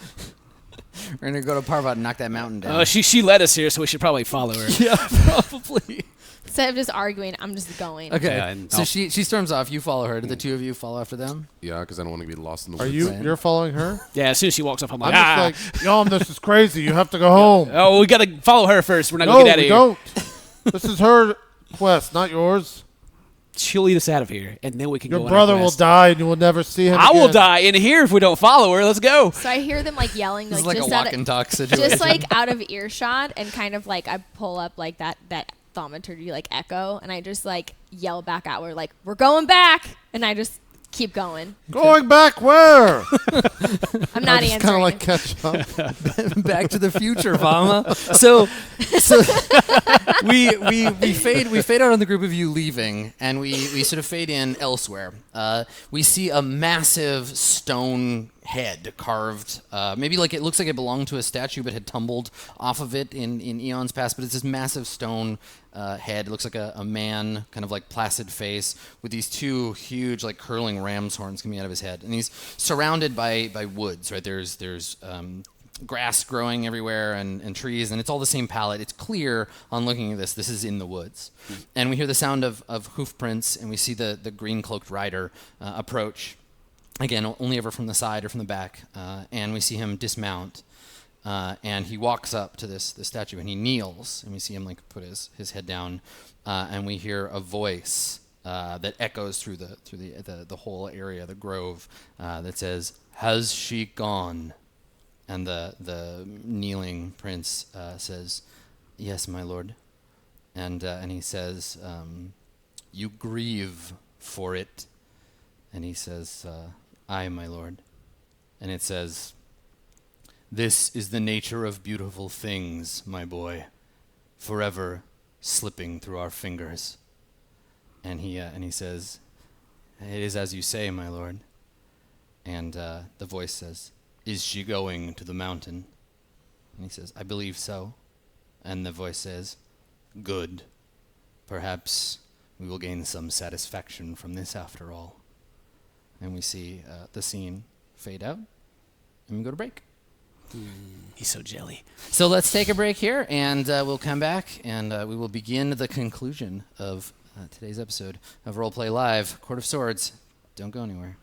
we're gonna go to Parvat and knock that mountain down. She led us here, so we should probably follow her. Yeah, probably. Instead of just arguing, I'm just going. Okay. Yeah, and so she storms off. You follow her. Do the two of you follow after them? Yeah, because I don't want to be lost in the Are woods. you're following her? Yeah, as soon as she walks up, I'm like, I'm just like, Yom, this is crazy. You have to go home. Oh, we got to follow her first. We're not No, going to get out of we here. don't. This is her quest, not yours. She'll lead us out of here, and then we can go Your on brother our will quest. die, and you will never see him I again. will die in here if we don't follow her. Let's go. So I hear them like yelling, This like is like just a out walk of, and talk situation. just like out of earshot, and kind of like I pull up like that thaumaturgy like echo, and I just like yell back out. We're like, we're going back, and I just keep going. Going back where? I'm not Just kind answering. of like catch up. Back to the Future, Vama. So we fade out on the group of you leaving, and we sort of fade in elsewhere. We see a massive stone head carved, maybe like it looks like it belonged to a statue but had tumbled off of it in eons past, but it's this massive stone head. It looks like a man, kind of like placid face, with these two huge like curling ram's horns coming out of his head, and he's surrounded by woods. Right, there's grass growing everywhere and trees, and it's all the same palette. It's clear on looking at this is in the woods. And we hear the sound of hoof prints, and we see the green cloaked rider approach. Again, only ever from the side or from the back, and we see him dismount, and he walks up to this statue, and he kneels, and we see him like put his head down, and we hear a voice that echoes through the whole area, the grove, that says, "Has she gone?" And the kneeling prince says, "Yes, my lord," and he says, "You grieve for it," and he says, "Aye, my lord," and it says, "This is the nature of beautiful things, my boy, forever slipping through our fingers." And he says, It is as you say, my lord. And the voice says, is she going to the mountain? And he says, I believe so. And the voice says, good. Perhaps we will gain some satisfaction from this after all. And we see the scene fade out, and we go to break. He's so jelly. So let's take a break here, and we'll come back, and we will begin the conclusion of today's episode of Roleplay Live, Court of Swords. Don't go anywhere.